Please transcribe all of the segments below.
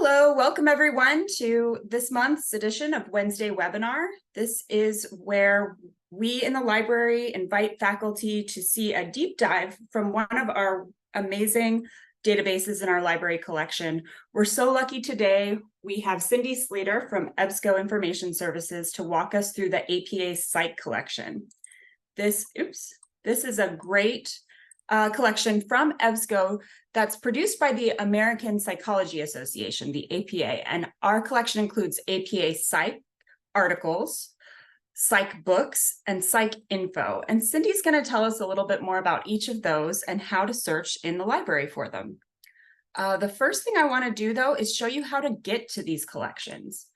Hello, welcome everyone to this month's edition of Wednesday webinar. This is where we in the library invite faculty to see a deep dive from one of our amazing databases in our library collection. We're so lucky today. We have Cindy Slater from EBSCO Information Services to walk us through the APA Psych collection. This is a great collection from EBSCO that's produced by the American Psychology Association, the APA. And our collection includes APA Psych articles, Psych books, and Psych info. And Cindy's going to tell us a little bit more about each of those and how to search in the library for them. The first thing I want to do, though, is show you how to get to these collections.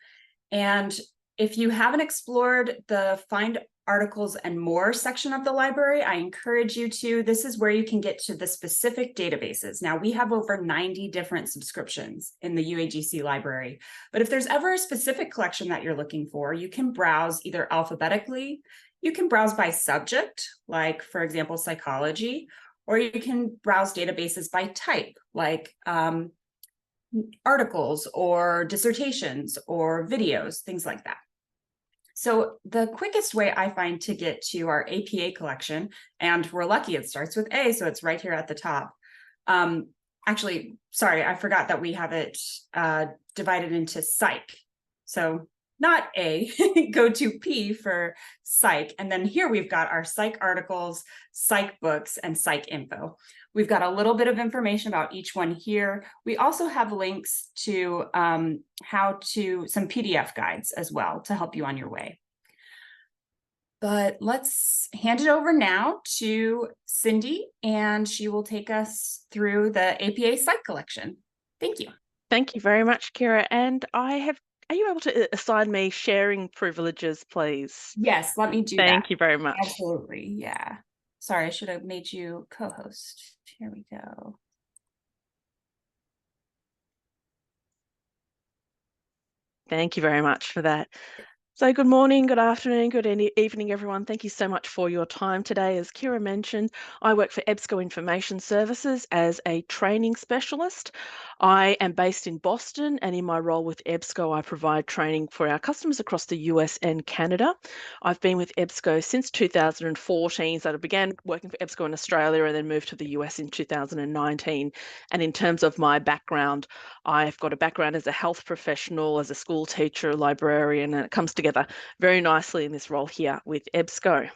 And if you haven't explored the Find Articles and More section of the library, I encourage you to. This is where you can get to the specific databases. Now, we have over 90 different subscriptions in the UAGC library, but if there's ever a specific collection that you're looking for, you can browse either alphabetically, you can browse by subject, like, for example, psychology, or you can browse databases by type, like articles or dissertations or videos, things like that. So the quickest way I find to get to our APA collection, and we're lucky it starts with A, so it's right here at the top. Actually, sorry, I forgot that we have it divided into Psych. So not A, go to P for Psych. And then here we've got our Psych articles, Psych books, and Psych info. We've got a little bit of information about each one here. We also have links to some PDF guides as well to help you on your way. But let's hand it over now to Cindy, and she will take us through the APA Psych collection. Thank you. Thank you very much, Kira. And are you able to assign me sharing privileges, please? Yes, let me do that. Thank you very much. Absolutely, yeah. Sorry, I should have made you co-host. Here we go. Thank you very much for that. So good morning, good afternoon, good evening, everyone. Thank you so much for your time today. As Kira mentioned, I work for EBSCO Information Services as a training specialist. I am based in Boston, and in my role with EBSCO, I provide training for our customers across the US and Canada. I've been with EBSCO since 2014, so I began working for EBSCO in Australia and then moved to the US in 2019. And in terms of my background, I've got a background as a health professional, as a school teacher, librarian, and it comes together very nicely in this role here with EBSCO.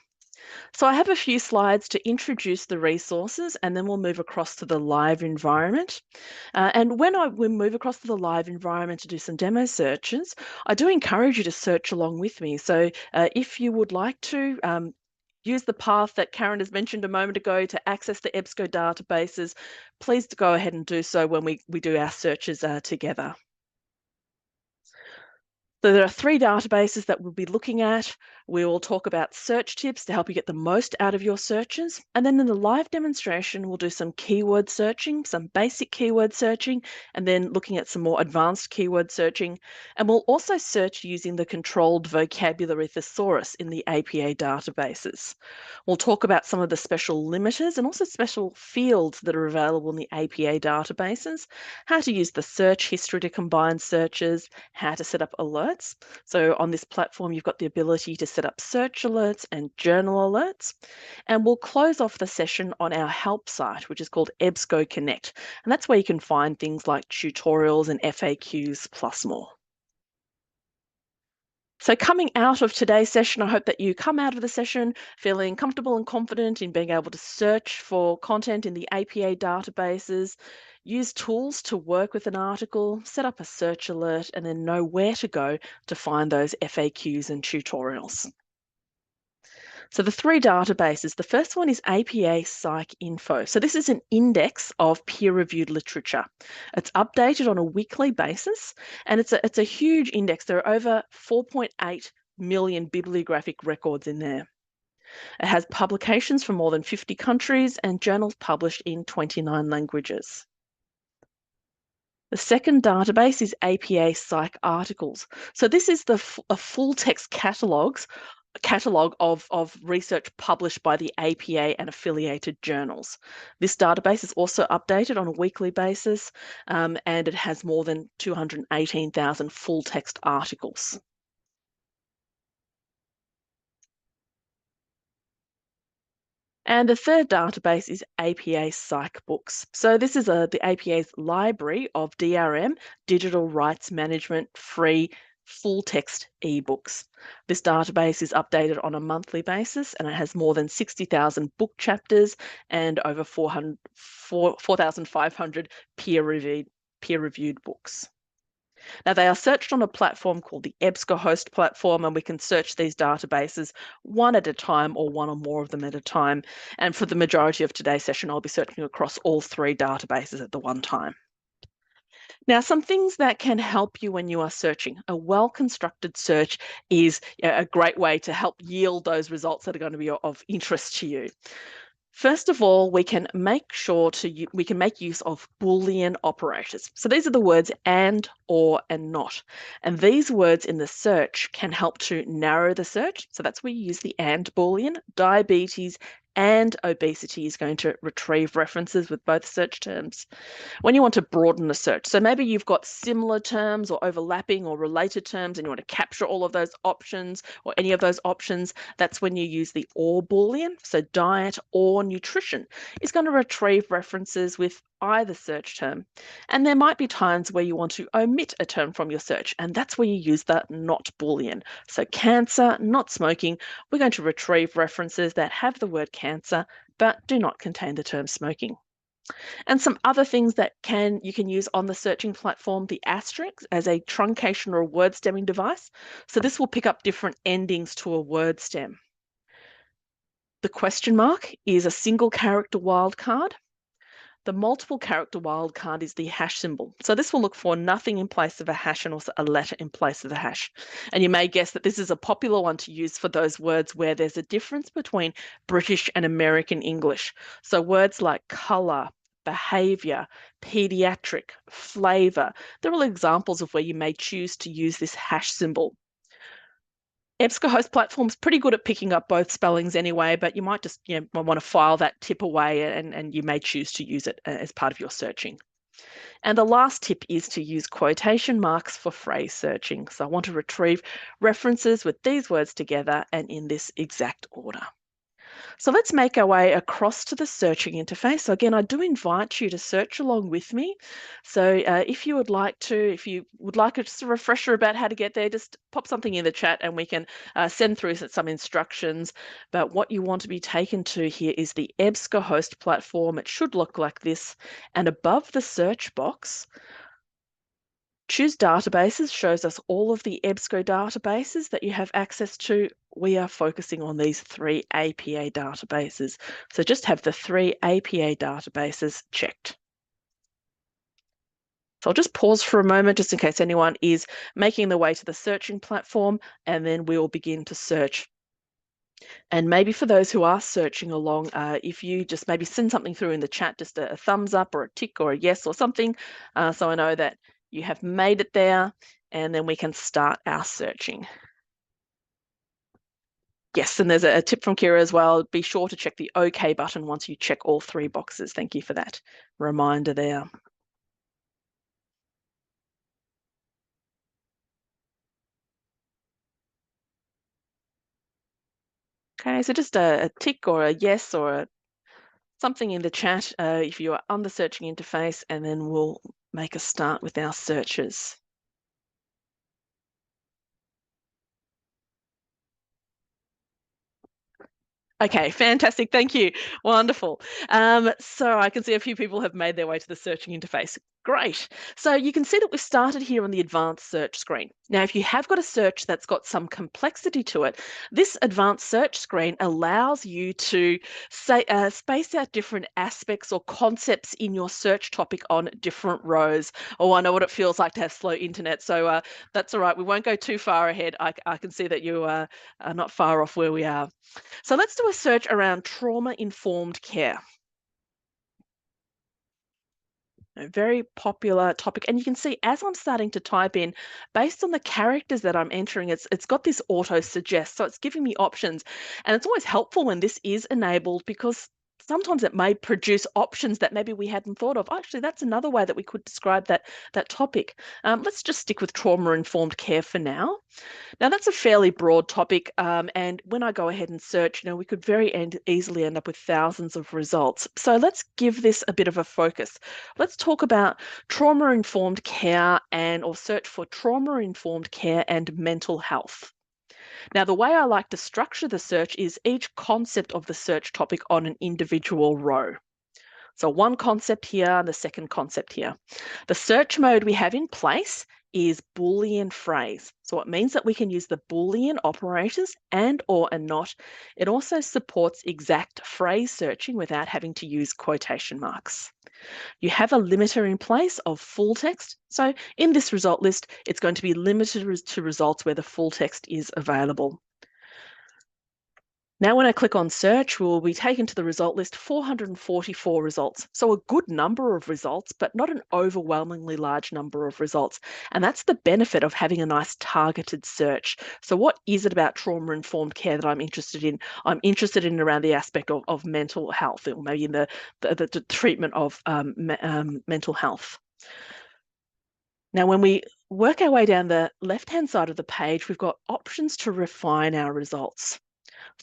So I have a few slides to introduce the resources, and then we'll move across to the live environment. And when we move across to the live environment to do some demo searches, I do encourage you to search along with me. So if you would like to, use the path that Karen has mentioned a moment ago to access the EBSCO databases, please go ahead and do so when we do our searches together. So there are 3 databases that we'll be looking at. We will talk about search tips to help you get the most out of your searches. And then in the live demonstration, we'll do some keyword searching, some basic keyword searching, and then looking at some more advanced keyword searching. And we'll also search using the controlled vocabulary thesaurus in the APA databases. We'll talk about some of the special limiters and also special fields that are available in the APA databases, how to use the search history to combine searches, how to set up alerts. So on this platform, you've got the ability to set up search alerts and journal alerts. And we'll close off the session on our help site, which is called EBSCO Connect. And that's where you can find things like tutorials and FAQs plus more. So coming out of today's session, I hope that you come out of the session feeling comfortable and confident in being able to search for content in the APA databases, use tools to work with an article, set up a search alert, and then know where to go to find those FAQs and tutorials. So the 3 databases, the first one is APA Psych Info. So this is an index of peer-reviewed literature. It's updated on a weekly basis, and it's a huge index. There are over 4.8 million bibliographic records in there. It has publications from more than 50 countries and journals published in 29 languages. The second database is APA Psych Articles. So this is a full text catalogues catalogue of research published by the APA and affiliated journals. This database is also updated on a weekly basis, and it has more than 218,000 full text articles. And the third database is APA Psyc books. So this is the APA's library of DRM, digital rights management, free full text ebooks. This database is updated on a monthly basis, and it has more than 60,000 book chapters and over 4,500 peer-reviewed books. Now, they are searched on a platform called the EBSCOhost platform, and we can search these databases one at a time or one or more of them at a time. And for the majority of today's session, I'll be searching across all three databases at the one time. Now, some things that can help you when you are searching. A well-constructed search is a great way to help yield those results that are going to be of interest to you. First of all, we can make use of Boolean operators. So these are the words and, or, and not. And these words in the search can help to narrow the search. So that's where you use the and Boolean. Diabetes and obesity is going to retrieve references with both search terms. When you want to broaden the search, so maybe you've got similar terms or overlapping or related terms and you want to capture all of those options or any of those options, that's when you use the or Boolean. So diet or nutrition is going to retrieve references with either search term. And there might be times where you want to omit a term from your search, and that's where you use the not Boolean. So cancer, not smoking, we're going to retrieve references that have the word cancer but do not contain the term smoking. And some other things that you can use on the searching platform, the asterisk as a truncation or a word stemming device. So this will pick up different endings to a word stem. The question mark is a single character wildcard. The multiple character wildcard is the hash symbol. So this will look for nothing in place of a hash and also a letter in place of the hash. And you may guess that this is a popular one to use for those words where there's a difference between British and American English. So words like colour, behaviour, paediatric, flavour, they're all examples of where you may choose to use this hash symbol. EBSCOhost platform's pretty good at picking up both spellings anyway, but you might just want to file that tip away and you may choose to use it as part of your searching. And the last tip is to use quotation marks for phrase searching. So I want to retrieve references with these words together and in this exact order. So let's make our way across to the searching interface. So again, I do invite you to search along with me. So if you would like just a refresher about how to get there, just pop something in the chat and we can send through some instructions. But what you want to be taken to here is the EBSCOhost platform. It should look like this. And above the search box, Choose Databases shows us all of the EBSCO databases that you have access to. We are focusing on these three APA databases. So just have the three APA databases checked. So I'll just pause for a moment just in case anyone is making their way to the searching platform, and then we will begin to search. And maybe for those who are searching along, if you just maybe send something through in the chat, just a thumbs up or a tick or a yes or something, so I know that you have made it there, and then we can start our searching. Yes, and there's a tip from Kira as well. Be sure to check the OK button once you check all three boxes. Thank you for that reminder there. Okay, so just a tick or a yes or something in the chat if you are on the searching interface, and then we'll make a start with our searches. Okay, fantastic. Thank you. Wonderful. So I can see a few people have made their way to the searching interface. Great. So you can see that we've started here on the advanced search screen. Now, if you have got a search that's got some complexity to it, this advanced search screen allows you to space out different aspects or concepts in your search topic on different rows. Oh, I know what it feels like to have slow internet. So that's all right. We won't go too far ahead. I can see that you are not far off where we are. So let's do a search around trauma-informed care. A very popular topic. And you can see as I'm starting to type in, based on the characters that I'm entering, it's got this auto suggest. So it's giving me options. And it's always helpful when this is enabled because sometimes it may produce options that maybe we hadn't thought of. Actually, that's another way that we could describe that topic. Let's just stick with trauma-informed care for now. Now, that's a fairly broad topic, and when I go ahead and search, we could very easily end up with thousands of results. So let's give this a bit of a focus. Let's talk about trauma-informed care or search for trauma-informed care and mental health. Now, the way I like to structure the search is each concept of the search topic on an individual row. So one concept here and the second concept here. The search mode we have in place is Boolean phrase. So it means that we can use the Boolean operators and or and not. It also supports exact phrase searching without having to use quotation marks. You have a limiter in place of full text. So in this result list, it's going to be limited to results where the full text is available. Now, when I click on search, we'll be taken to the result list, 444 results. So a good number of results, but not an overwhelmingly large number of results. And that's the benefit of having a nice targeted search. So what is it about trauma-informed care that I'm interested in? I'm interested in around the aspect of mental health, or maybe in the treatment of mental health. Now, when we work our way down the left-hand side of the page, we've got options to refine our results.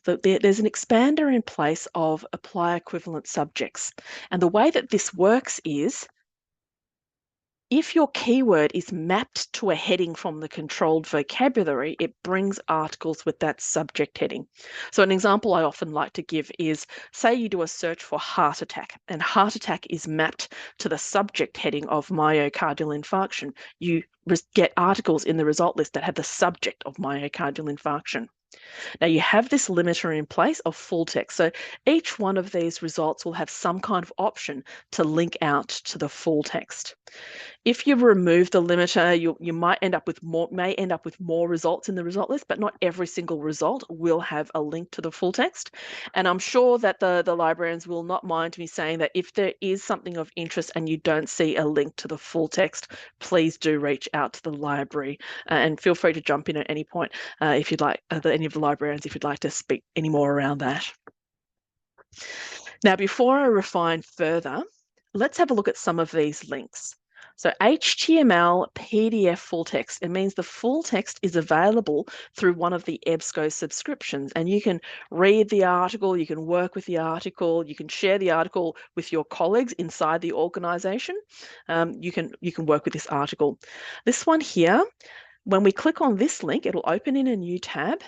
So there's an expander in place of apply equivalent subjects. And the way that this works is if your keyword is mapped to a heading from the controlled vocabulary, it brings articles with that subject heading. So an example I often like to give is, say you do a search for heart attack, and heart attack is mapped to the subject heading of myocardial infarction. You get articles in the result list that have the subject of myocardial infarction. Now you have this limiter in place of full text. So each one of these results will have some kind of option to link out to the full text. If you remove the limiter, you might end up with more results in the result list, but not every single result will have a link to the full text. And I'm sure that the librarians will not mind me saying that if there is something of interest and you don't see a link to the full text, please do reach out to the library and feel free to jump in at any point if you'd like, any of the librarians, if you'd like to speak any more around that. Now, before I refine further, let's have a look at some of these links. So HTML, PDF full text, it means the full text is available through one of the EBSCO subscriptions, and you can read the article, you can work with the article, you can share the article with your colleagues inside the organization. You can work with this article. This one here, when we click on this link, it'll open in a new tab,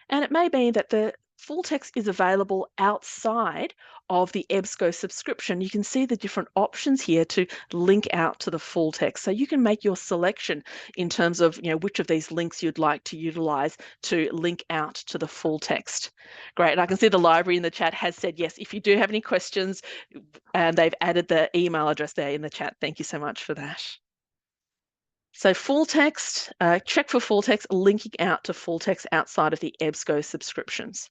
and it may mean that the full text is available outside of the EBSCO subscription. You can see the different options here to link out to the full text. So you can make your selection in terms of which of these links you'd like to utilize to link out to the full text. Great. And I can see the library in the chat has said yes. If you do have any questions, and they've added the email address there in the chat. Thank you so much for that. So full text, check for full text, linking out to full text outside of the EBSCO subscriptions.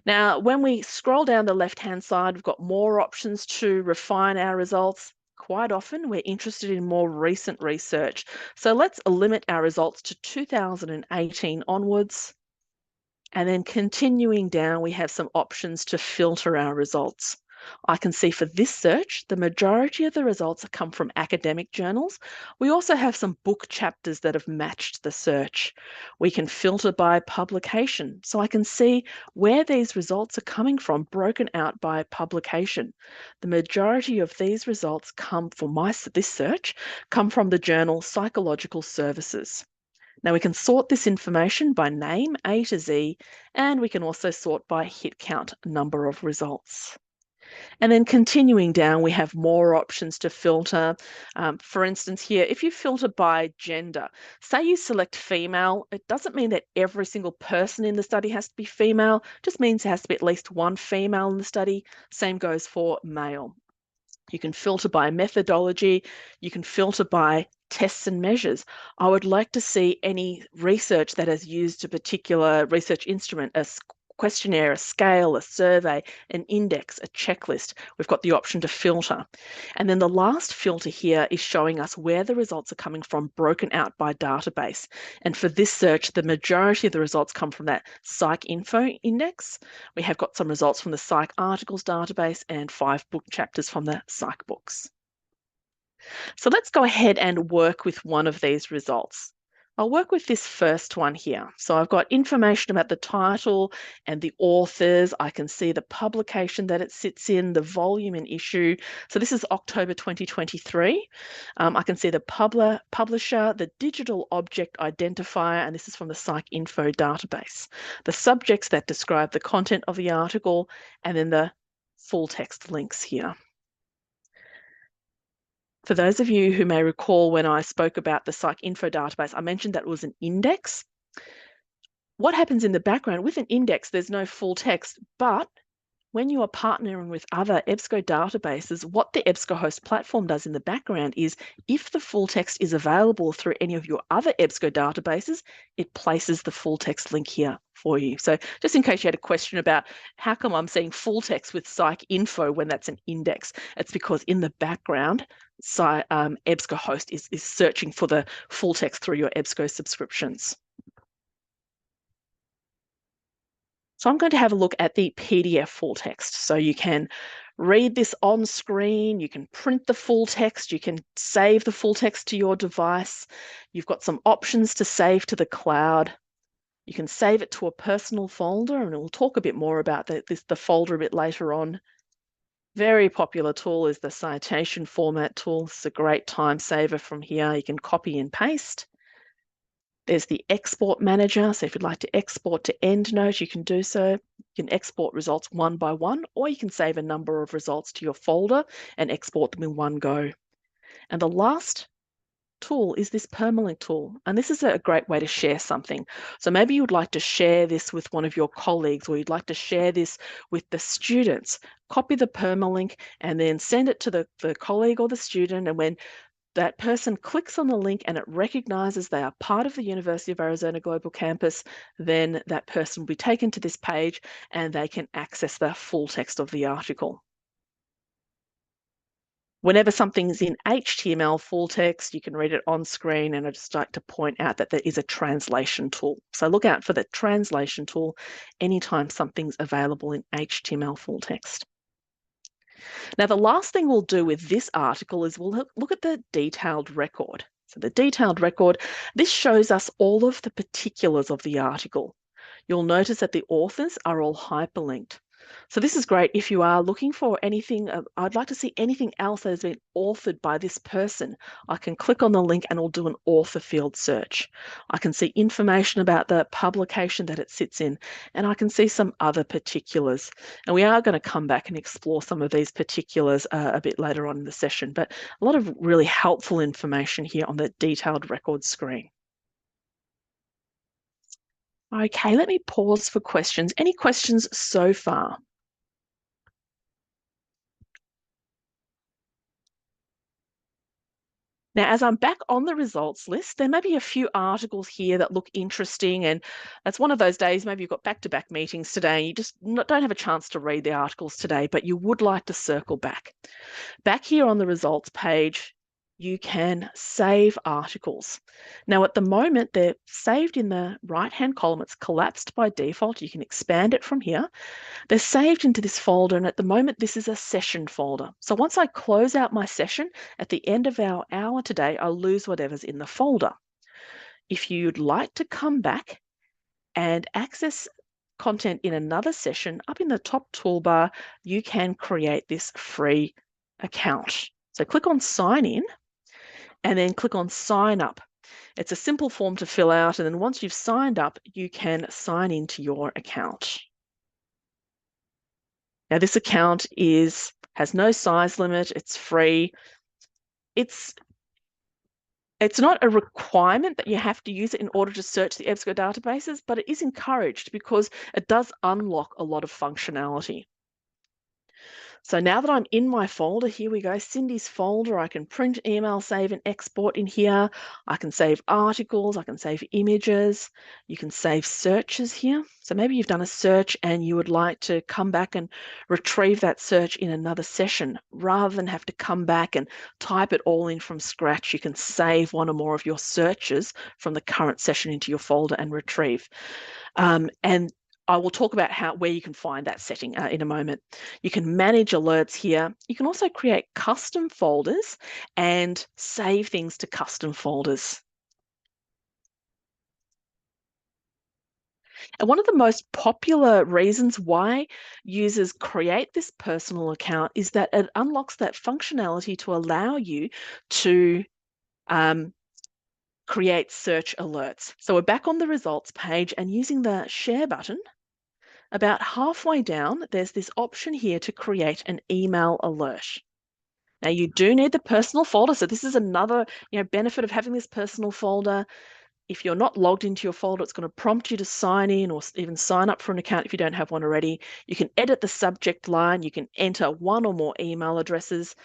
Now, when we scroll down the left-hand side, we've got more options to refine our results. Quite often, we're interested in more recent research. So let's limit our results to 2018 onwards. And then continuing down, we have some options to filter our results. I can see for this search, the majority of the results come from academic journals. We also have some book chapters that have matched the search. We can filter by publication, so I can see where these results are coming from, broken out by publication. The majority of these results come from this search, come from the journal Psychological Services. Now we can sort this information by name, A to Z, and we can also sort by hit count, number of results. And then continuing down, we have more options to filter. For instance, here, if you filter by gender, say you select female, it doesn't mean that every single person in the study has to be female, it just means there has to be at least one female in the study. Same goes for male. You can filter by methodology, you can filter by tests and measures. I would like to see any research that has used a particular research instrument, a questionnaire, a scale, a survey, an index, a checklist. We've got the option to filter. And then the last filter here is showing us where the results are coming from, broken out by database. And for this search, the majority of the results come from that Psyc info index. We have got some results from the Psyc articles database and 5 book chapters from the Psyc books. So let's go ahead and work with one of these results. I'll work with this first one here. So I've got information about the title and the authors. I can see the publication that it sits in, the volume and issue. So this is October 2023. I can see the publisher, the digital object identifier, and this is from the Psych info database. The subjects that describe the content of the article, and then the full text links here. For those of you who may recall when I spoke about the Psych info database, I mentioned that it was an index. What happens in the background with an index, there's no full text, but when you are partnering with other EBSCO databases, what the EBSCOhost platform does in the background is if the full text is available through any of your other EBSCO databases, it places the full text link here for you. So just in case you had a question about how come I'm seeing full text with Psych info when that's an index, it's because in the background, EBSCOhost is searching for the full text through your EBSCO subscriptions. So I'm going to have a look at the PDF full text. So you can read this on screen, you can print the full text, you can save the full text to your device. You've got some options to save to the cloud. You can save it to a personal folder, and we'll talk a bit more about the folder a bit later on. Very popular tool is the citation format tool. It's a great time saver from here. You can copy and paste. There's the export manager. So if you'd like to export to EndNote, you can do so. You can export results one by one, or you can save a number of results to your folder and export them in one go. And the last tool is this permalink tool. And this is a great way to share something. So maybe you would like to share this with one of your colleagues, or you'd like to share this with the students. Copy the permalink and then send it to the colleague or the student. And when that person clicks on the link and it recognizes they are part of the University of Arizona Global Campus, then that person will be taken to this page and they can access the full text of the article. Whenever something's in HTML full text, you can read it on screen, and I'd just like to point out that there is a translation tool. So look out for the translation tool anytime something's available in HTML full text. Now, the last thing we'll do with this article is we'll look at the detailed record. So the detailed record, this shows us all of the particulars of the article. You'll notice that the authors are all hyperlinked. So this is great if you are looking for anything. I'd like to see anything else that has been authored by this person. I can click on the link and it'll do an author field search. I can see information about the publication that it sits in, and I can see some other particulars. And we are going to come back and explore some of these particulars a bit later on in the session, but a lot of really helpful information here on the detailed record screen. Okay, let me pause for questions. Any questions so far? Now, as I'm back on the results list, there may be a few articles here that look interesting, and that's one of those days, maybe you've got back-to-back meetings today and you just don't have a chance to read the articles today, but you would like to circle back. Back here on the results page, you can save articles. Now, at the moment, they're saved in the right-hand column. It's collapsed by default. You can expand it from here. They're saved into this folder, and at the moment, this is a session folder. So once I close out my session, at the end of our hour today, I'll lose whatever's in the folder. If you'd like to come back and access content in another session, up in the top toolbar, you can create this free account. So click on Sign In, and then click on Sign Up. It's a simple form to fill out, and then once you've signed up, you can sign into your account. Now, this account has no size limit, it's free. It's not a requirement that you have to use it in order to search the EBSCO databases, but it is encouraged because it does unlock a lot of functionality. So now that I'm in my folder, here we go, Cindy's folder, I can print, email, save, and export in here. I can save articles, I can save images, you can save searches here. So maybe you've done a search and you would like to come back and retrieve that search in another session. Rather than have to come back and type it all in from scratch, you can save one or more of your searches from the current session into your folder and retrieve. And I will talk about where you can find that setting in a moment. You can manage alerts here. You can also create custom folders and save things to custom folders. And one of the most popular reasons why users create this personal account is that it unlocks that functionality to allow you to create search alerts. So we're back on the results page, and using the share button, about halfway down, there's this option here to create an email alert. Now you do need the personal folder. So this is another benefit of having this personal folder. If you're not logged into your folder, it's going to prompt you to sign in or even sign up for an account if you don't have one already. You can edit the subject line. You can enter one or more email addresses.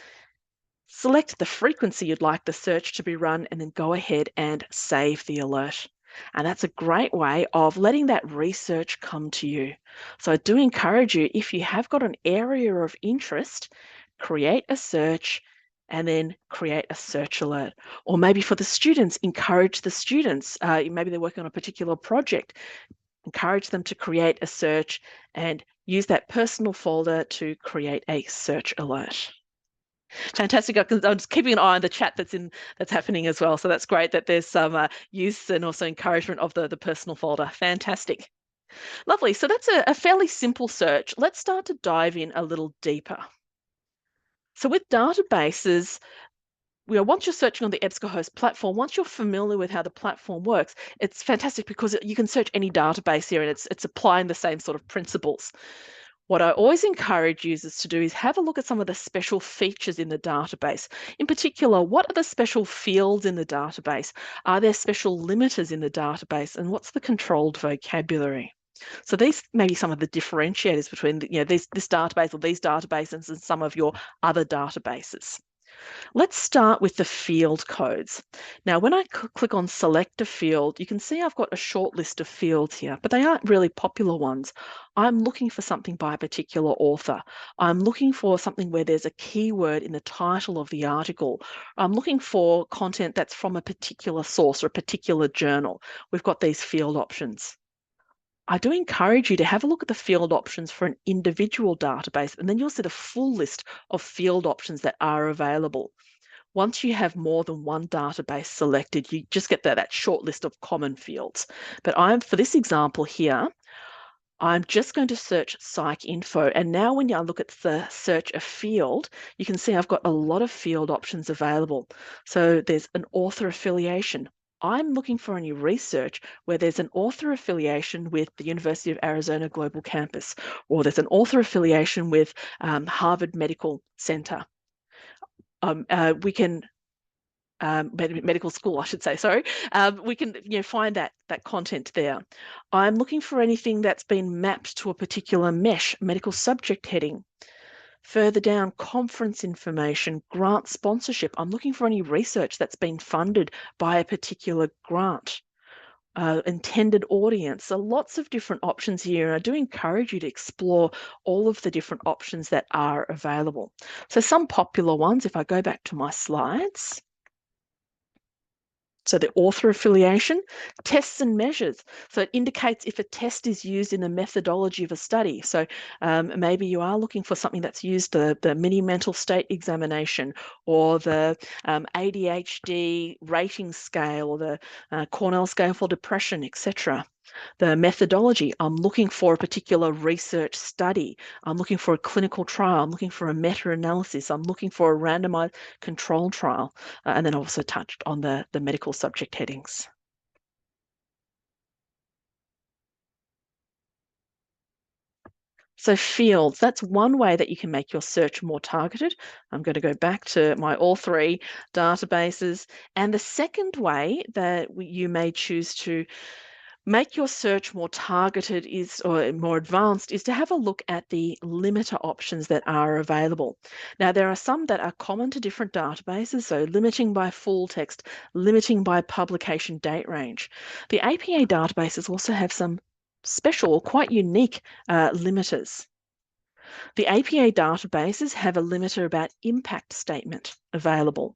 Select the frequency you'd like the search to be run, and then go ahead and save the alert. And that's a great way of letting that research come to you. So I do encourage you, if you have got an area of interest, create a search and then create a search alert. Or maybe for the students, encourage the students. Maybe they're working on a particular project. Encourage them to create a search and use that personal folder to create a search alert. Fantastic. I'm just keeping an eye on the chat that's happening as well. So that's great that there's some use and also encouragement of the personal folder. Fantastic. Lovely. So that's a fairly simple search. Let's start to dive in a little deeper. So with databases, once you're searching on the EBSCOhost platform, once you're familiar with how the platform works, it's fantastic because you can search any database here, and it's applying the same sort of principles. What I always encourage users to do is have a look at some of the special features in the database. In particular, what are the special fields in the database? Are there special limiters in the database? And what's the controlled vocabulary? So these may be some of the differentiators between this database or these databases and some of your other databases. Let's start with the field codes. Now, when I click on select a field, you can see I've got a short list of fields here, but they aren't really popular ones. I'm looking for something by a particular author. I'm looking for something where there's a keyword in the title of the article. I'm looking for content that's from a particular source or a particular journal. We've got these field options. I do encourage you to have a look at the field options for an individual database, and then you'll see the full list of field options that are available. Once you have more than one database selected, you just get that short list of common fields. But for this example here, I'm just going to search Psych info. And now when I look at the search a field, you can see I've got a lot of field options available. So there's an author affiliation. I'm looking for any research where there's an author affiliation with the University of Arizona Global Campus, or there's an author affiliation with Harvard Medical Center. We can medical school, I should say, sorry. We can find that content there. I'm looking for anything that's been mapped to a particular MESH, medical subject heading. Further down, conference information, grant sponsorship. I'm looking for any research that's been funded by a particular grant. Intended audience. So lots of different options here, and I do encourage you to explore all of the different options that are available. So some popular ones, if I go back to my slides. So the author affiliation, tests and measures. So it indicates if a test is used in the methodology of a study. So maybe you are looking for something that's used, the mini mental state examination, or the ADHD rating scale, or the Cornell scale for depression, etc. The methodology, I'm looking for a particular research study. I'm looking for a clinical trial. I'm looking for a meta-analysis. I'm looking for a randomized control trial. And then I also touched on the medical subject headings. So fields, that's one way that you can make your search more targeted. I'm going to go back to my all three databases. And the second way that you may choose to make your search more targeted or more advanced is to have a look at the limiter options that are available. Now, there are some that are common to different databases, so limiting by full text, limiting by publication date range. The APA databases also have some special or quite unique limiters. The APA databases have a limiter about impact statement available.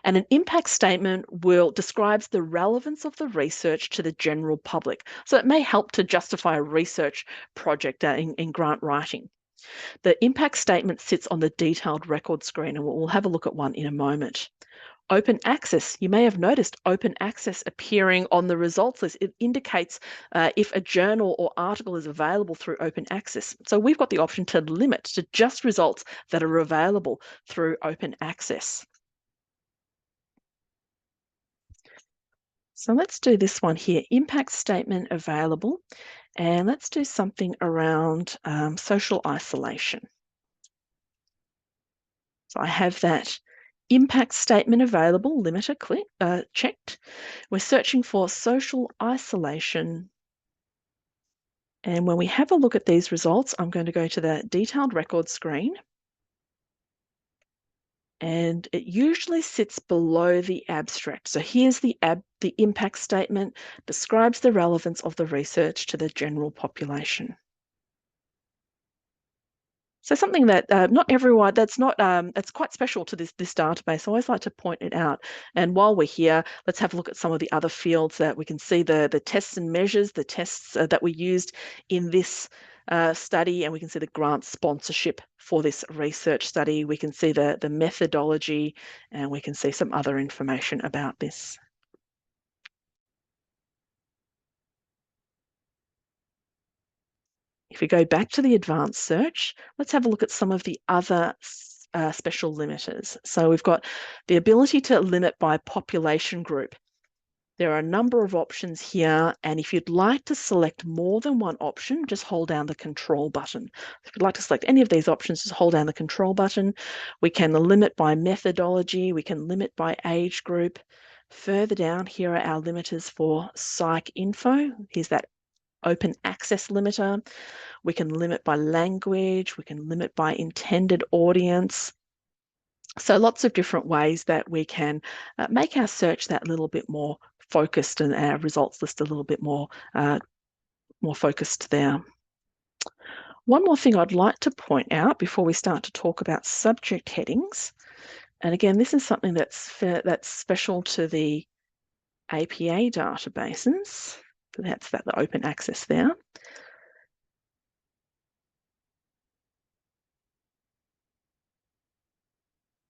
And an impact statement describes the relevance of the research to the general public. So it may help to justify a research project in grant writing. The impact statement sits on the detailed record screen, and we'll have a look at one in a moment. Open access. You may have noticed open access appearing on the results list. It indicates if a journal or article is available through open access. So we've got the option to limit to just results that are available through open access. So let's do this one here, impact statement available, and let's do something around social isolation. So I have that impact statement available, limiter checked. We're searching for social isolation. And when we have a look at these results, I'm going to go to the detailed record screen. And it usually sits below the abstract. So here's the impact statement, describes the relevance of the research to the general population. So something that not everyone, that's quite special to this database. I always like to point it out. And while we're here, let's have a look at some of the other fields that we can see the tests and measures, the tests that we used in this study, and we can see the grant sponsorship for this research study. We can see the methodology, and we can see some other information about this. If we go back to the advanced search, let's have a look at some of the other special limiters. So we've got the ability to limit by population group. There are a number of options here, and if you'd like to select more than one option, just hold down the control button. If you'd like to select any of these options, just hold down the control button. We can limit by methodology, we can limit by age group. Further down, here are our limiters for Psyc info. Here's that open access limiter. We can limit by language, we can limit by intended audience. So lots of different ways that we can make our search that little bit more focused and our results list a little bit more focused there. One more thing I'd like to point out before we start to talk about subject headings, and again, this is something that's special to the APA databases. That's the open access there.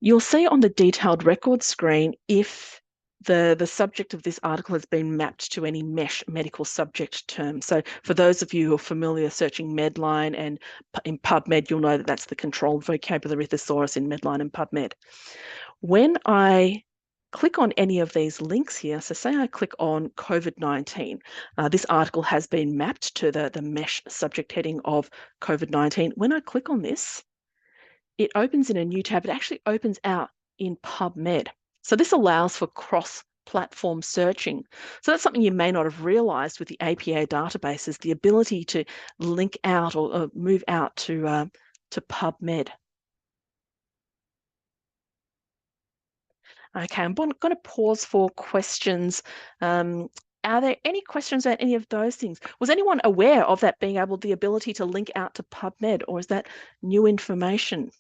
You'll see on the detailed record screen if the subject of this article has been mapped to any MESH medical subject term. So for those of you who are familiar searching Medline, and in PubMed, you'll know that that's the controlled vocabulary thesaurus in Medline and PubMed. When I click on any of these links here, so say I click on COVID-19, this article has been mapped to the MESH subject heading of COVID-19. When I click on this, it opens in a new tab. It actually opens out in PubMed. So this allows for cross-platform searching. So that's something you may not have realized with the APA databases, the ability to link out or move out to PubMed. Okay, I'm going to pause for questions. Are there any questions about any of those things? Was anyone aware of that being the ability to link out to PubMed, or is that new information?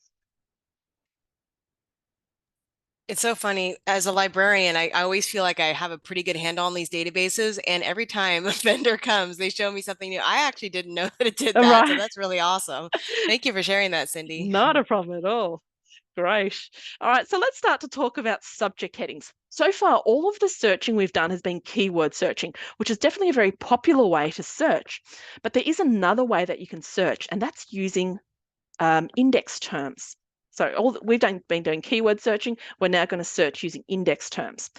It's so funny. As a librarian, I always feel like I have a pretty good handle on these databases. And every time a vendor comes, they show me something new. I actually didn't know that it did that. Right. So that's really awesome. Thank you for sharing that, Cindy. Not a problem at all. Great. All right, so let's start to talk about subject headings. So far, all of the searching we've done has been keyword searching, which is definitely a very popular way to search. But there is another way that you can search, and that's using index terms. So we've been doing keyword searching. We're now going to search using index terms.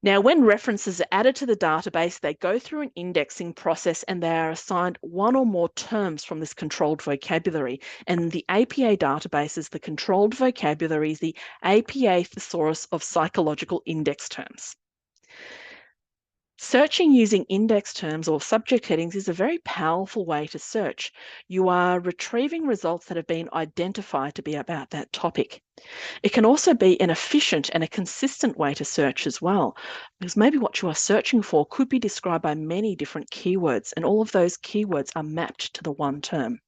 Now, when references are added to the database, they go through an indexing process and they are assigned one or more terms from this controlled vocabulary. And the APA databases, the controlled vocabulary is the APA thesaurus of psychological index terms. Searching using index terms or subject headings is a very powerful way to search. You are retrieving results that have been identified to be about that topic. It can also be an efficient and a consistent way to search as well, because maybe what you are searching for could be described by many different keywords, and all of those keywords are mapped to the one term.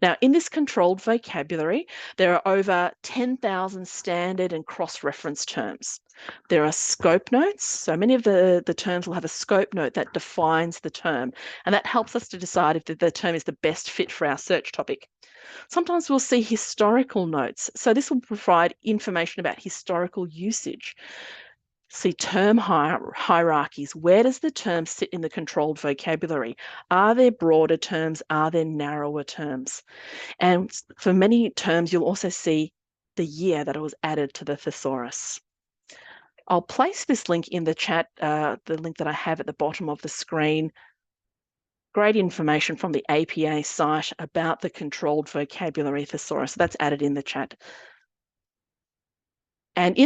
Now, in this controlled vocabulary, there are over 10,000 standard and cross-reference terms. There are scope notes. So many of the terms will have a scope note that defines the term, and that helps us to decide if the term is the best fit for our search topic. Sometimes we'll see historical notes. So this will provide information about historical usage. See term hierarchies. Where does the term sit in the controlled vocabulary? Are there broader terms? Are there narrower terms? And for many terms, you'll also see the year that it was added to the thesaurus. I'll place this link in the chat, the link that I have at the bottom of the screen. Great information from the APA site about the controlled vocabulary thesaurus. That's added in the chat. And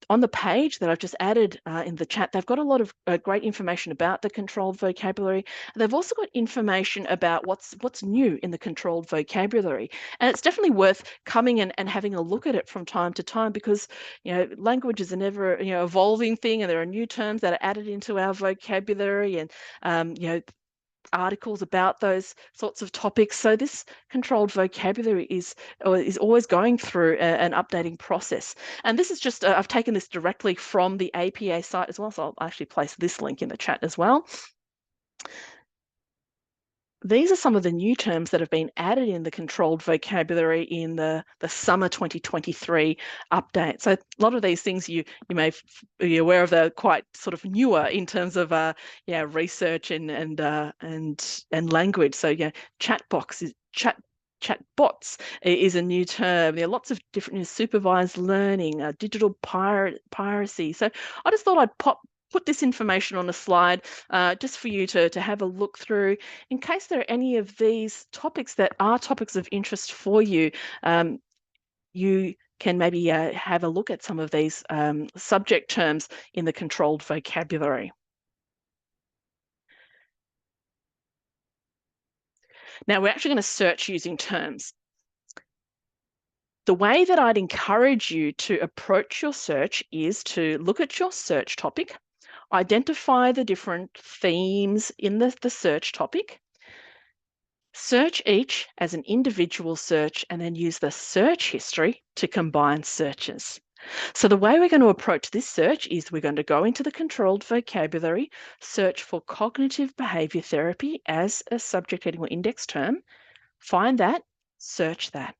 on the page that I've just added in the chat, they've got a lot of great information about the controlled vocabulary. They've also got information about what's new in the controlled vocabulary. And it's definitely worth coming and having a look at it from time to time, because language is an ever evolving thing, and there are new terms that are added into our vocabulary, and articles about those sorts of topics. So this controlled vocabulary is always going through an updating process. And this is just, I've taken this directly from the APA site as well, so I'll actually place this link in the chat as well. These are some of the new terms that have been added in the controlled vocabulary in the summer 2023 update. So a lot of these things you may be aware of, they're quite sort of newer in terms of research and language. So chatbots is a new term. There are lots of different supervised learning, digital piracy. So I just thought I'd put this information on a slide just for you to have a look through, in case there are any of these topics that are topics of interest for you. You can maybe have a look at some of these subject terms in the controlled vocabulary. Now, we're actually going to search using terms. The way that I'd encourage you to approach your search is to look at your search topic, identify the different themes in the search topic, search each as an individual search, and then use the search history to combine searches. So the way we're going to approach this search is we're going to go into the controlled vocabulary, search for cognitive behavior therapy as a subject heading or index term, find that, search that.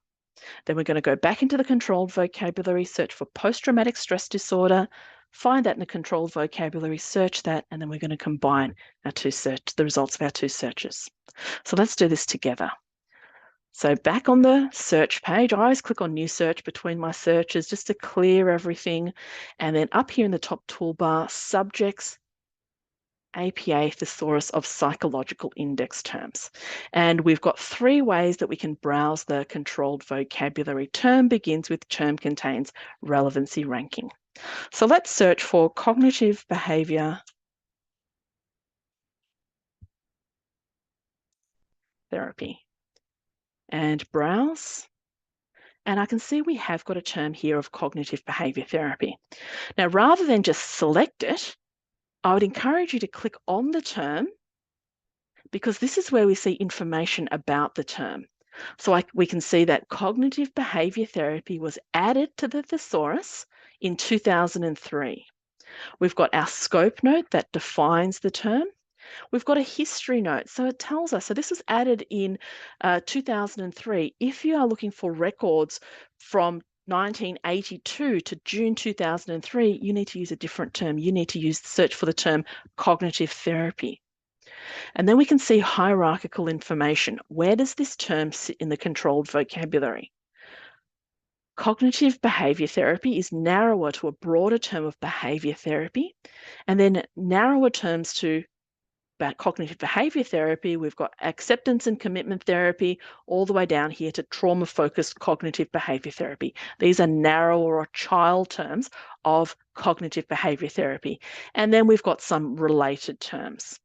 Then we're going to go back into the controlled vocabulary, search for post-traumatic stress disorder, find that in the controlled vocabulary, search that, and then we're going to combine the results of our two searches. So let's do this together. So back on the search page, I always click on new search between my searches just to clear everything. And then up here in the top toolbar, subjects, APA thesaurus of psychological index terms. And we've got 3 ways that we can browse the controlled vocabulary. Term begins with term contains relevancy ranking. So let's search for cognitive behavior therapy and browse. And I can see we have got a term here of cognitive behavior therapy. Now, rather than just select it, I would encourage you to click on the term, because this is where we see information about the term. So we can see that cognitive behavior therapy was added to the thesaurus in 2003. We've got our scope note that defines the term. We've got a history note, so it tells us, so this was added in 2003. If you are looking for records from 1982 to June 2003, you need to use a different term. You need to search for the term cognitive therapy. And then we can see hierarchical information. Where does this term sit in the controlled vocabulary? Cognitive behavior therapy is narrower to a broader term of behavior therapy, and then narrower terms to cognitive behavior therapy. We've got acceptance and commitment therapy, all the way down here to trauma-focused cognitive behavior therapy. These are narrower or child terms of cognitive behavior therapy. And then we've got some related terms.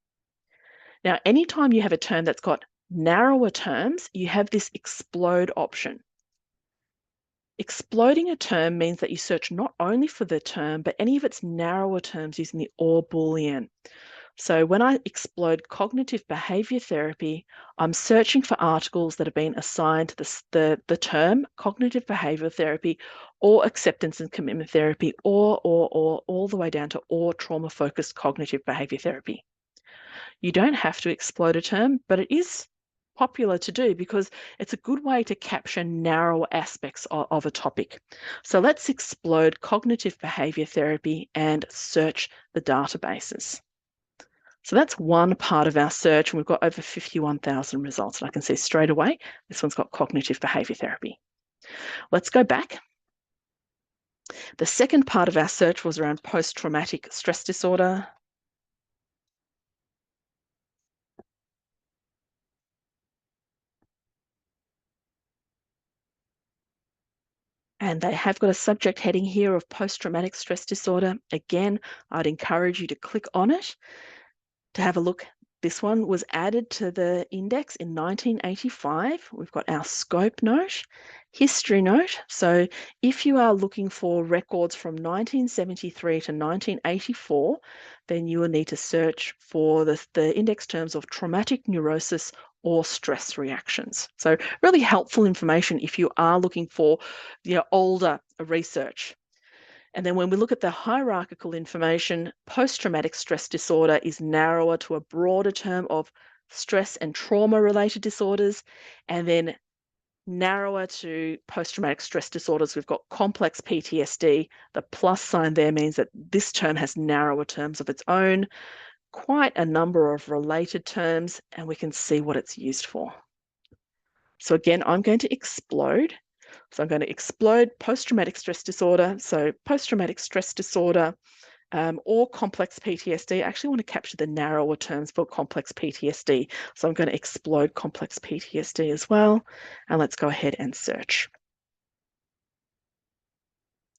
Now, anytime you have a term that's got narrower terms, you have this explode option. Exploding a term means that you search not only for the term, but any of its narrower terms using the OR Boolean. So when I explode cognitive behavior therapy, I'm searching for articles that have been assigned to the term cognitive behavior therapy or acceptance and commitment therapy or all the way down to or trauma-focused cognitive behavior therapy. You don't have to explode a term, but it is popular to do because it's a good way to capture narrow aspects of a topic. So let's explode cognitive behavior therapy and search the databases. So that's one part of our search, and we've got over 51,000 results. And I can see straight away, this one's got cognitive behavior therapy. Let's go back. The second part of our search was around post-traumatic stress disorder. And they have got a subject heading here of post-traumatic stress disorder. Again, I'd encourage you to click on it to have a look. This one was added to the index in 1985. We've got our scope note, history note. So if you are looking for records from 1973 to 1984, then you will need to search for the index terms of traumatic neurosis or stress reactions. So really helpful information if you are looking for older research. And then when we look at the hierarchical information, post-traumatic stress disorder is narrower to a broader term of stress and trauma-related disorders, and then narrower to post-traumatic stress disorders, we've got complex PTSD. The plus sign there means that this term has narrower terms of its own, quite a number of related terms, and we can see what it's used for. So again, I'm going to explode. So I'm going to explode post-traumatic stress disorder. So post-traumatic stress disorder or complex PTSD. I actually want to capture the narrower terms for complex PTSD. So I'm going to explode complex PTSD as well. And let's go ahead and search.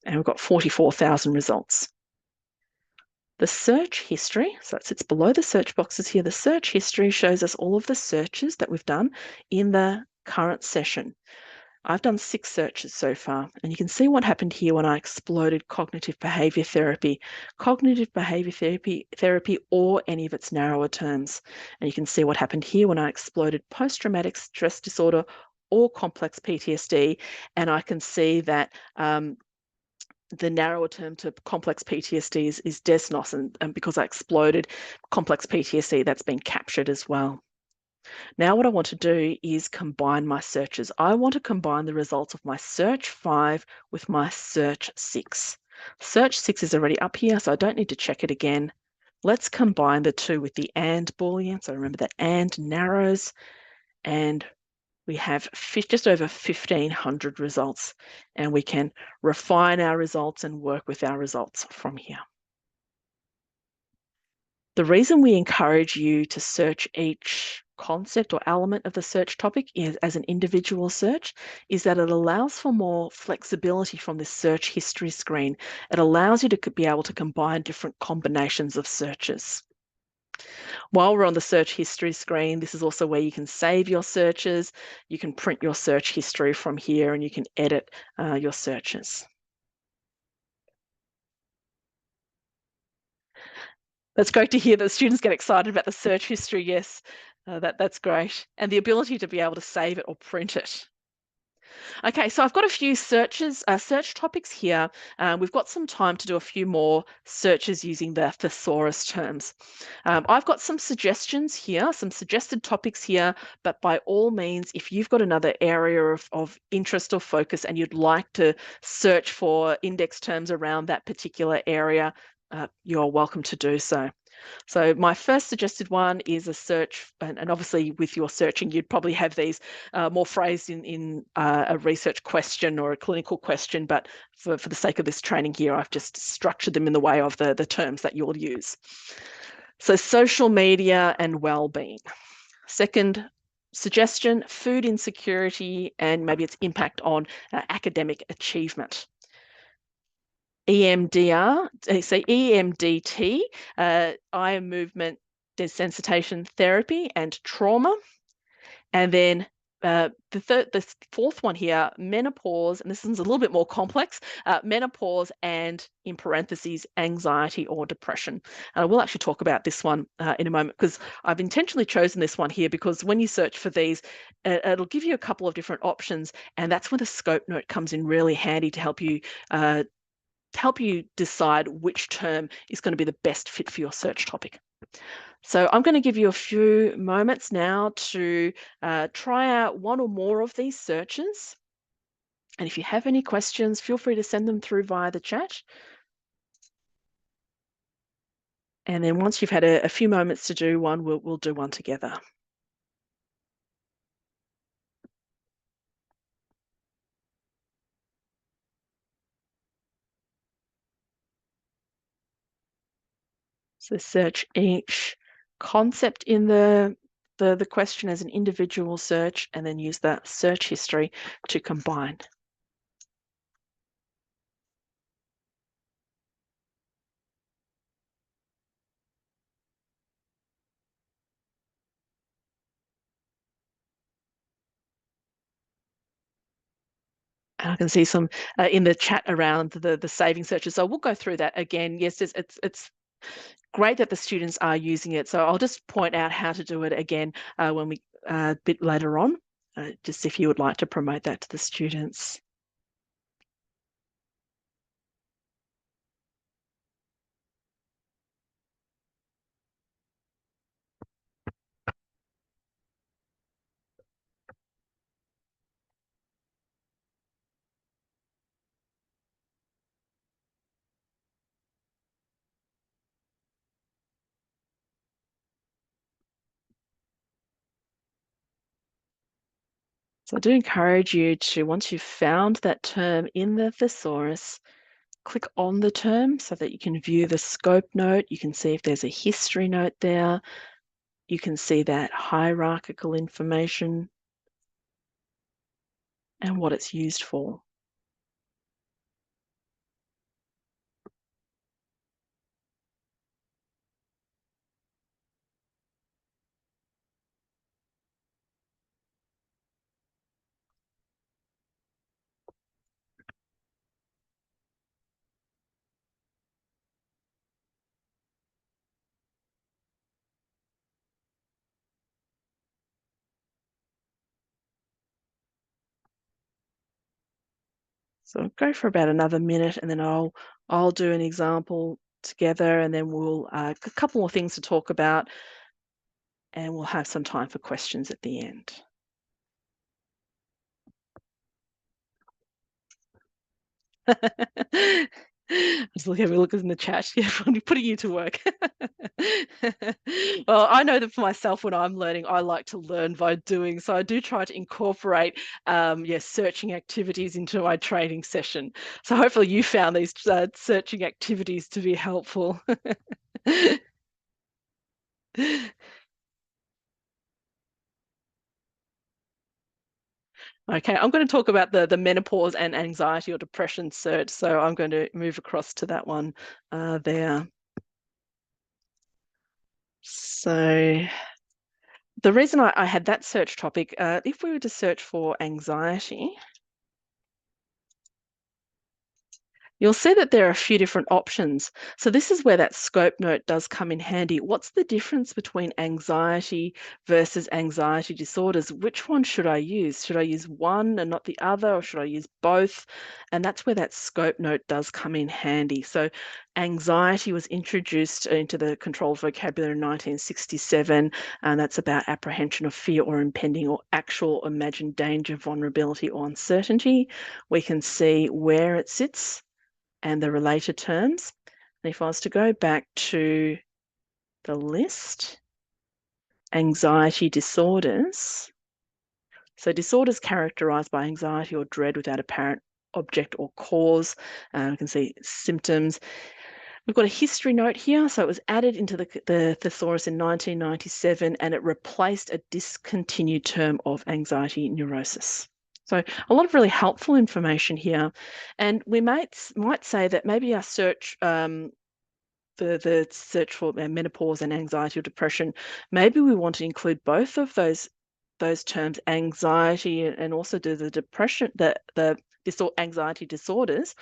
And we've got 44,000 results. The search history, so it sits below the search boxes here. The search history shows us all of the searches that we've done in the current session. I've done 6 searches so far, and you can see what happened here when I exploded cognitive behavior therapy or any of its narrower terms. And you can see what happened here when I exploded post-traumatic stress disorder or complex PTSD, and I can see that the narrower term to complex PTSD is desnos, and because I exploded complex PTSD, that's been captured as well. Now what I want to do is combine my searches. I want to combine the results of my search 5 with my search 6. Search 6 is already up here, so I don't need to check it again. Let's combine the two with the AND Boolean. So remember that AND narrows, and we have just over 1,500 results, and we can refine our results and work with our results from here. The reason we encourage you to search each concept or element of the search topic as an individual search is that it allows for more flexibility from this search history screen. It allows you to be able to combine different combinations of searches. While we're on the search history screen, this is also where you can save your searches. You can print your search history from here, and you can edit your searches. That's great to hear that students get excited about the search history. Yes, that's great. And the ability to be able to save it or print it. Okay, so I've got a few search topics here. We've got some time to do a few more searches using the thesaurus terms. I've got some suggestions here, some suggested topics here, but by all means, if you've got another area of interest or focus and you'd like to search for index terms around that particular area, you're welcome to do so. So my first suggested one is a search, and obviously with your searching, you'd probably have these more phrased in a research question or a clinical question, but for the sake of this training here, I've just structured them in the way of the terms that you'll use. So social media and well-being. Second suggestion, food insecurity and maybe its impact on academic achievement. EMDR, so EMDT, eye movement desensitization therapy and trauma. And then the fourth one here, menopause, and this one's a little bit more complex, menopause and, in parentheses, anxiety or depression. And I will actually talk about this one in a moment, because I've intentionally chosen this one here because when you search for these, it'll give you a couple of different options, and that's when the scope note comes in really handy to help you decide which term is going to be the best fit for your search topic. So I'm going to give you a few moments now to try out one or more of these searches. And if you have any questions, feel free to send them through via the chat. And then once you've had a few moments to do one, we'll do one together. So search each concept in the question as an individual search, and then use that search history to combine. I can see some in the chat around the saving searches. So we'll go through that again. Yes, it's great that the students are using it. So I'll just point out how to do it again when we a bit later on, just if you would like to promote that to the students. So I do encourage you to, once you've found that term in the thesaurus, click on the term so that you can view the scope note. You can see if there's a history note there. You can see that hierarchical information and what it's used for. So go for about another minute, and then I'll do an example together, and then we'll a couple more things to talk about, and we'll have some time for questions at the end. I was looking, have a look in the chat. Yeah, putting you to work. Well, I know that for myself, when I'm learning, I like to learn by doing. So I do try to incorporate searching activities into my training session. So hopefully you found these searching activities to be helpful. Okay, I'm going to talk about the menopause and anxiety or depression search. So I'm going to move across to that one there. So the reason I had that search topic, if we were to search for anxiety, you'll see that there are a few different options. So this is where that scope note does come in handy. What's the difference between anxiety versus anxiety disorders? Which one should I use? Should I use one and not the other, or should I use both? And that's where that scope note does come in handy. So anxiety was introduced into the controlled vocabulary in 1967, and that's about apprehension of fear or impending or actual imagined danger, vulnerability or uncertainty. We can see where it sits and the related terms. And if I was to go back to the list, anxiety disorders. So disorders characterized by anxiety or dread without apparent object or cause. We can see symptoms. We've got a history note here. So it was added into the thesaurus in 1997, and it replaced a discontinued term of anxiety neurosis. So a lot of really helpful information here. And we might say that maybe our search, the search for menopause and anxiety or depression, maybe we want to include both of those terms, anxiety and also the depression, the anxiety disorders.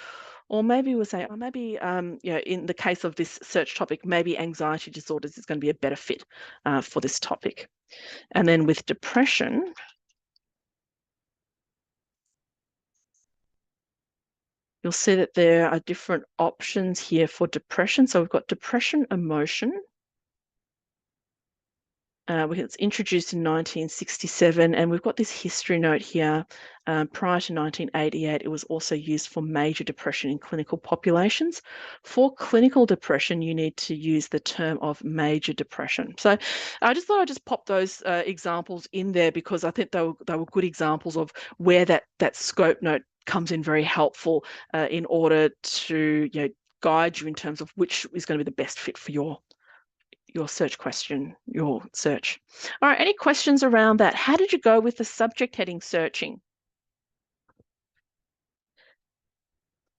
Or maybe we'll say, oh, maybe in the case of this search topic, maybe anxiety disorders is going to be a better fit for this topic. And then with depression, you'll see that there are different options here for depression. So we've got depression emotion. It's introduced in 1967, and we've got this history note here. Prior to 1988, it was also used for major depression in clinical populations. For clinical depression, you need to use the term of major depression. So I just thought I'd just pop those examples in there because I think they were good examples of where that scope note comes in very helpful in order to guide you in terms of which is going to be the best fit for your search question, your search. All right, any questions around that? How did you go with the subject heading searching?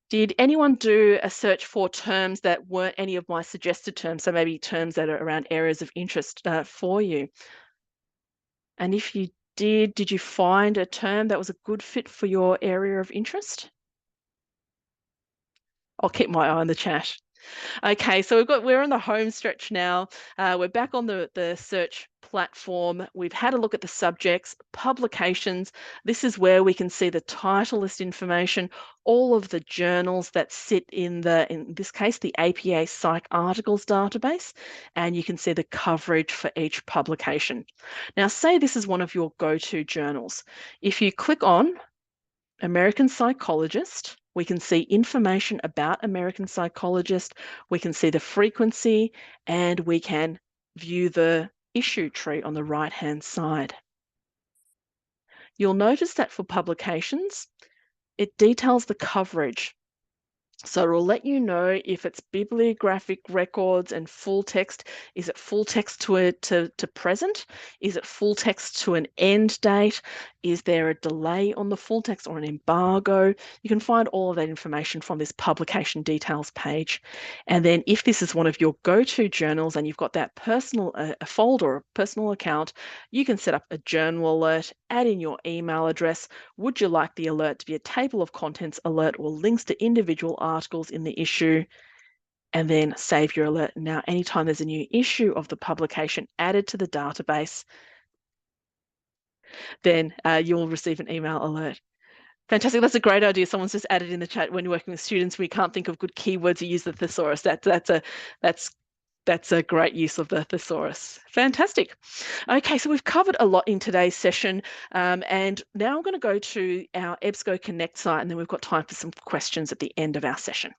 Did anyone do a search for terms that weren't any of my suggested terms? So maybe terms that are around areas of interest for you. And if you did you find a term that was a good fit for your area of interest? I'll keep my eye on the chat. Okay, so we're on the home stretch now. We're back on the search platform. We've had a look at the subjects, publications. This is where we can see the title list information, all of the journals that sit in this case, the APA Psych articles database, and you can see the coverage for each publication. Now, say this is one of your go-to journals. If you click on American Psychologist, we can see information about American Psychologist, we can see the frequency, and we can view the issue tree on the right-hand side. You'll notice that for publications, it details the coverage. So it'll let you know if it's bibliographic records and full text. Is it full text to present? Is it full text to an end date? Is there a delay on the full text or an embargo? You can find all of that information from this publication details page. And then if this is one of your go-to journals and you've got that personal a folder or a personal account, you can set up a journal alert, add in your email address. Would you like the alert to be a table of contents alert or links to individual articles in the issue? And then save your alert. Now, anytime there's a new issue of the publication added to the database, then you'll receive an email alert. Fantastic. That's a great idea. Someone's just added in the chat, when you're working with students, we can't think of good keywords to use the thesaurus. That's a great use of the thesaurus. Fantastic. Okay, so we've covered a lot in today's session, and now I'm going to go to our EBSCO Connect site, and then we've got time for some questions at the end of our session.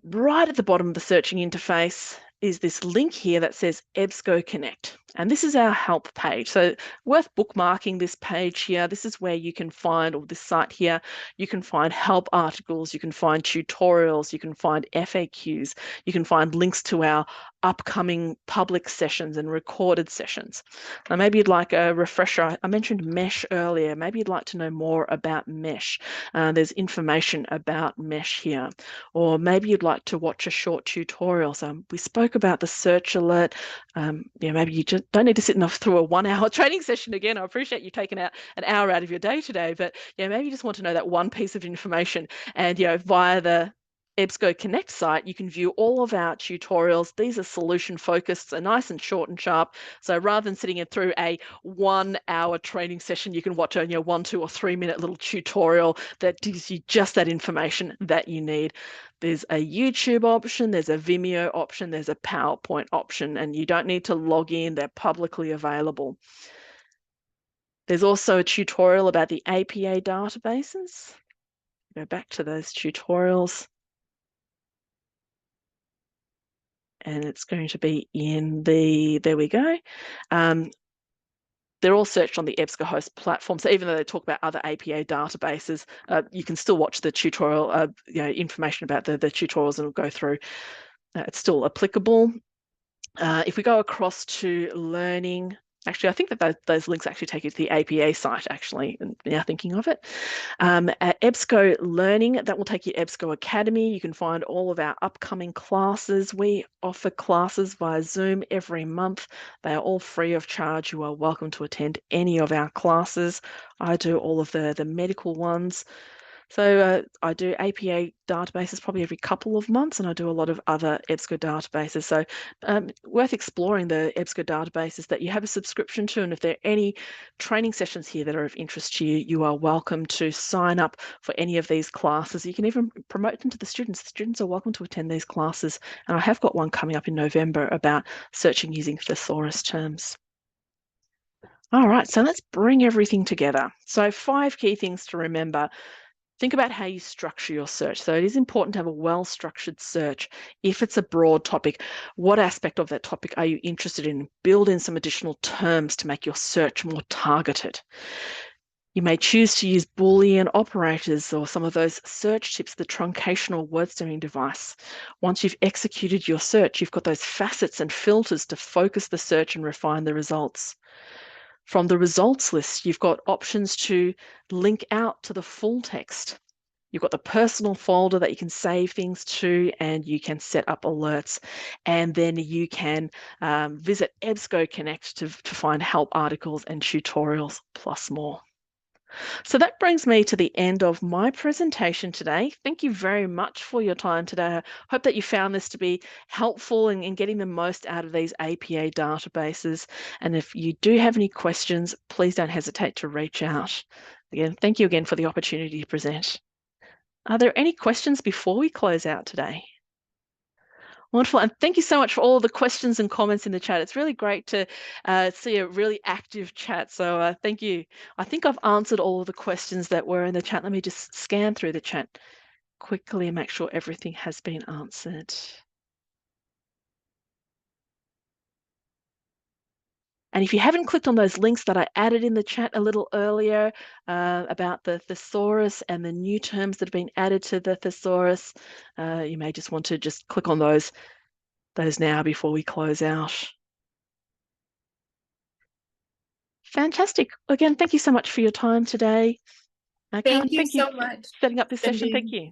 Right at the bottom of the searching interface is this link here that says EBSCO Connect. And this is our help page. So worth bookmarking this page here. This is where you can find, or this site here, you can find help articles, you can find tutorials, you can find FAQs, you can find links to our upcoming public sessions and recorded sessions. Now, maybe you'd like a refresher. I mentioned MESH earlier. Maybe you'd like to know more about MESH. There's information about MESH here. Or maybe you'd like to watch a short tutorial. So we spoke about the search alert. Maybe you just don't need to sit through a 1 hour training session again. I appreciate you taking out an hour out of your day today, but maybe you just want to know that one piece of information. And via the EBSCO Connect site, you can view all of our tutorials. These are solution focused, so nice and short and sharp. So rather than sitting through a 1 hour training session, you can watch a 1, 2, or 3 minute little tutorial that gives you just that information that you need. There's a YouTube option, there's a Vimeo option, there's a PowerPoint option, and you don't need to log in. They're publicly available. There's also a tutorial about the APA databases. Go back to those tutorials. And it's going to be in there we go. They're all searched on the EBSCO host platform. So even though they talk about other APA databases, you can still watch the tutorial, information about the tutorials, and it'll go through. It's still applicable. If we go across to learning, Actually, I think that those links actually take you to the APA site, actually, now thinking of it. At EBSCO Learning, that will take you to EBSCO Academy. You can find all of our upcoming classes. We offer classes via Zoom every month. They are all free of charge. You are welcome to attend any of our classes. I do all of the medical ones. So I do APA databases probably every couple of months, and I do a lot of other EBSCO databases. So worth exploring the EBSCO databases that you have a subscription to. And if there are any training sessions here that are of interest to you, you are welcome to sign up for any of these classes. You can even promote them to the students. The students are welcome to attend these classes. And I have got one coming up in November about searching using thesaurus terms. All right, so let's bring everything together. So 5 key things to remember. Think about how you structure your search. So it is important to have a well-structured search. If it's a broad topic, what aspect of that topic are you interested in? Build in some additional terms to make your search more targeted. You may choose to use Boolean operators or some of those search tips, the truncation or word stemming device. Once you've executed your search, you've got those facets and filters to focus the search and refine the results. From the results list, you've got options to link out to the full text. You've got the personal folder that you can save things to, and you can set up alerts. And then you can visit EBSCO Connect to find help articles and tutorials, plus more. So that brings me to the end of my presentation today. Thank you very much for your time today. I hope that you found this to be helpful in getting the most out of these APA databases. And if you do have any questions, please don't hesitate to reach out. Again, thank you again for the opportunity to present. Are there any questions before we close out today? Wonderful. And thank you so much for all the questions and comments in the chat. It's really great to see a really active chat. So thank you. I think I've answered all of the questions that were in the chat. Let me just scan through the chat quickly and make sure everything has been answered. And if you haven't clicked on those links that I added in the chat a little earlier about the thesaurus and the new terms that have been added to the thesaurus, you may just want to just click on those now before we close out. Fantastic. Again, thank you so much for your time today. Thank you so much. Setting up this Cindy. session. Thank you.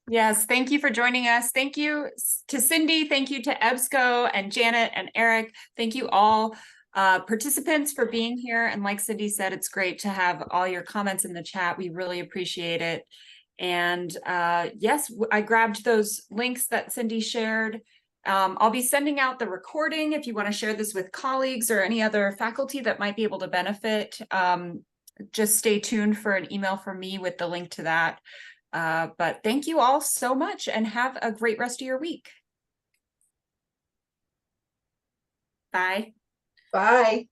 Yes, thank you for joining us. Thank you to Cindy. Thank you to EBSCO and Janet and Eric. Thank you all participants for being here. And like Cindy said, it's great to have all your comments in the chat. We really appreciate it. And yes, I grabbed those links that Cindy shared. I'll be sending out the recording if you want to share this with colleagues or any other faculty that might be able to benefit. Just stay tuned for an email from me with the link to that. But thank you all so much and have a great rest of your week. Bye. Bye.